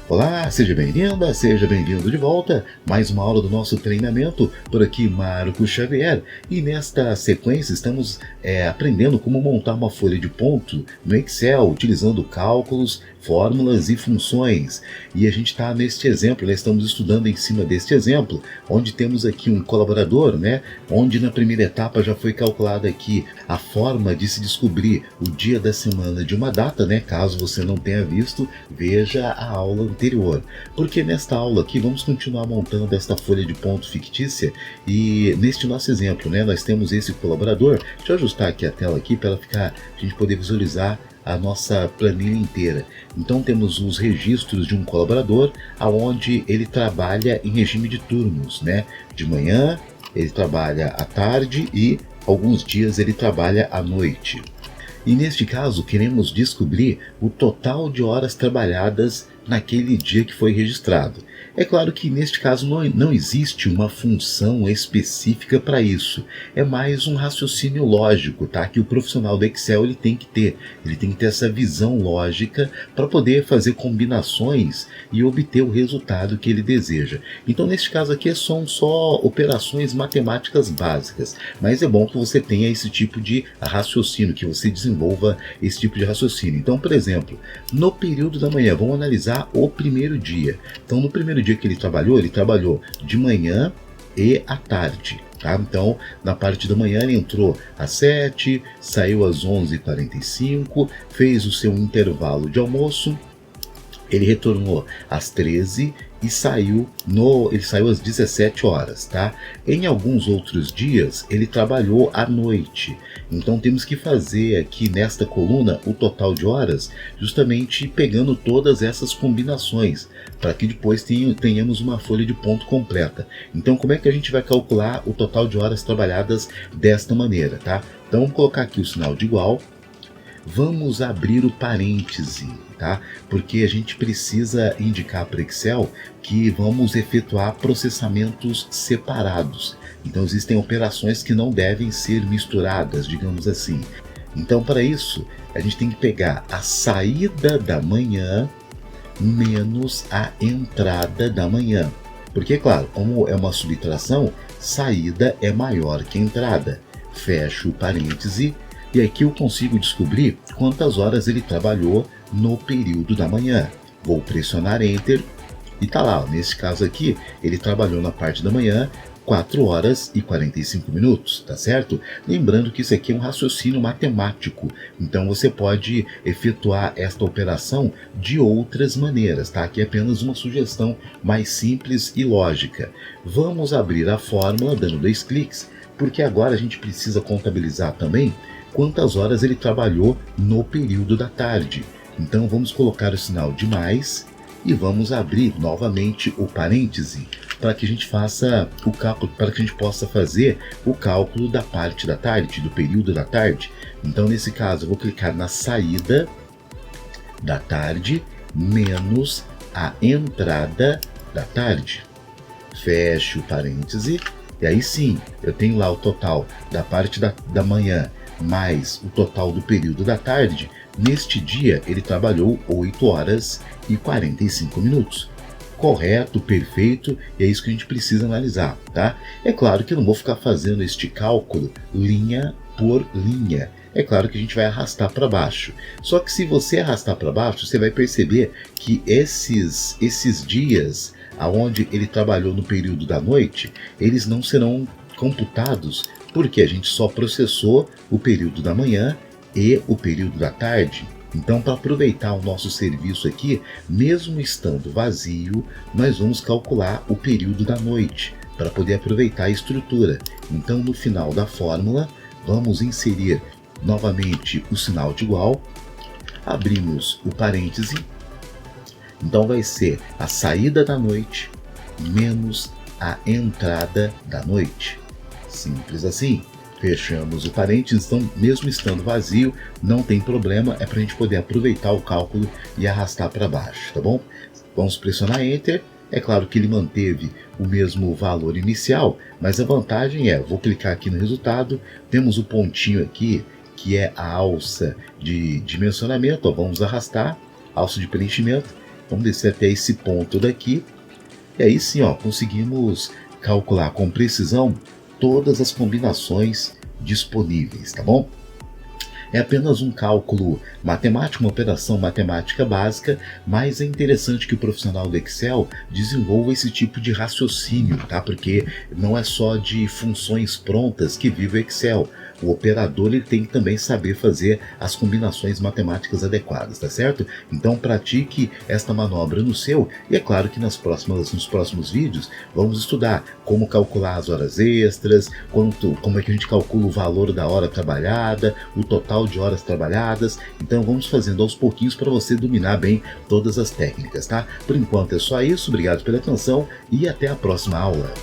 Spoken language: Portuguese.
Olá, seja bem-vinda, seja bem-vindo de volta. Mais uma aula do nosso treinamento, por aqui Marco Xavier. E nesta sequência estamos aprendendo como montar uma folha de ponto no Excel, utilizando cálculos, fórmulas e funções. E a gente está neste exemplo, estamos estudando em cima deste exemplo, onde temos aqui um colaborador, onde na primeira etapa já foi calculada aqui a forma de se descobrir o dia da semana de uma data, caso você não tenha visto, veja a aula anterior. Porque nesta aula aqui vamos continuar montando esta folha de ponto fictícia e neste nosso exemplo, nós temos esse colaborador. Deixa eu ajustar aqui a tela aqui para a gente poder visualizar a nossa planilha inteira. Então temos os registros de um colaborador aonde ele trabalha em regime de turnos, De manhã ele trabalha à tarde e alguns dias ele trabalha à noite. E neste caso queremos descobrir o total de horas trabalhadas naquele dia que foi registrado. É claro que neste caso não existe uma função específica para isso. É mais um raciocínio lógico, que o profissional do Excel ele tem que ter. Ele tem que ter essa visão lógica para poder fazer combinações e obter o resultado que ele deseja. Então neste caso aqui são só operações matemáticas básicas, mas é bom que você tenha esse tipo de raciocínio, que você desenvolva esse tipo de raciocínio. Então, por exemplo, no período da manhã, vamos analisar o primeiro dia. Então no primeiro dia que ele trabalhou de manhã e à tarde. Então, na parte da manhã ele entrou às 7, saiu às 11h45, fez o seu intervalo de almoço, ele retornou às 13 e saiu às 17 horas, Em alguns outros dias ele trabalhou à noite. Então temos que fazer aqui nesta coluna o total de horas, justamente pegando todas essas combinações, para que depois tenhamos uma folha de ponto completa. Então como é que a gente vai calcular o total de horas trabalhadas desta maneira, Então vamos colocar aqui o sinal de igual. Vamos abrir o parêntese, Porque a gente precisa indicar para o Excel que vamos efetuar processamentos separados. Então existem operações que não devem ser misturadas, digamos assim. Então para isso, a gente tem que pegar a saída da manhã menos a entrada da manhã. Porque, claro, como é uma subtração, saída é maior que entrada. Fecho o parêntese. E aqui eu consigo descobrir quantas horas ele trabalhou no período da manhã. Vou pressionar Enter e tá lá. Nesse caso aqui, ele trabalhou na parte da manhã 4 horas e 45 minutos, certo? Lembrando que isso aqui é um raciocínio matemático, então você pode efetuar esta operação de outras maneiras, Aqui é apenas uma sugestão mais simples e lógica. Vamos abrir a fórmula dando 2 cliques, porque agora a gente precisa contabilizar também quantas horas ele trabalhou no período da tarde. Então vamos colocar o sinal de mais e vamos abrir novamente o parêntese para que a gente faça o cálculo, para que a gente possa fazer o cálculo da parte da tarde, do período da tarde. Então nesse caso eu vou clicar na saída da tarde menos a entrada da tarde. Fecho o parêntese e aí sim eu tenho lá o total da parte da manhã mais o total do período da tarde. Neste dia ele trabalhou 8 horas e 45 minutos. Correto, perfeito, e é isso que a gente precisa analisar, É claro que eu não vou ficar fazendo este cálculo linha por linha. É claro que a gente vai arrastar para baixo. Só que se você arrastar para baixo, você vai perceber que esses dias aonde ele trabalhou no período da noite, eles não serão computados, porque a gente só processou o período da manhã e o período da tarde. Então, para aproveitar o nosso serviço aqui, mesmo estando vazio, nós vamos calcular o período da noite, para poder aproveitar a estrutura. Então, no final da fórmula, vamos inserir novamente o sinal de igual, abrimos o parêntese, então vai ser a saída da noite menos a entrada da noite. Simples assim. Fechamos o parênteses, então mesmo estando vazio, não tem problema, é para a gente poder aproveitar o cálculo e arrastar para baixo, tá bom? Vamos pressionar Enter. É claro que ele manteve o mesmo valor inicial, mas a vantagem vou clicar aqui no resultado, temos o pontinho aqui, que é a alça de dimensionamento, vamos arrastar, alça de preenchimento, Vamos descer até esse ponto daqui. E aí sim, ó, conseguimos calcular com precisão todas as combinações disponíveis, tá bom? É apenas um cálculo matemático, uma operação matemática básica, mas é interessante que o profissional do Excel desenvolva esse tipo de raciocínio, tá? Porque não é só de funções prontas que vive o Excel. O operador ele tem que também saber fazer as combinações matemáticas adequadas, tá certo? Então pratique esta manobra no seu, e é claro que nos próximos vídeos vamos estudar como calcular as horas extras, como é que a gente calcula o valor da hora trabalhada, o total de horas trabalhadas. Então vamos fazendo aos pouquinhos para você dominar bem todas as técnicas, tá? Por enquanto é só isso, obrigado pela atenção e até a próxima aula.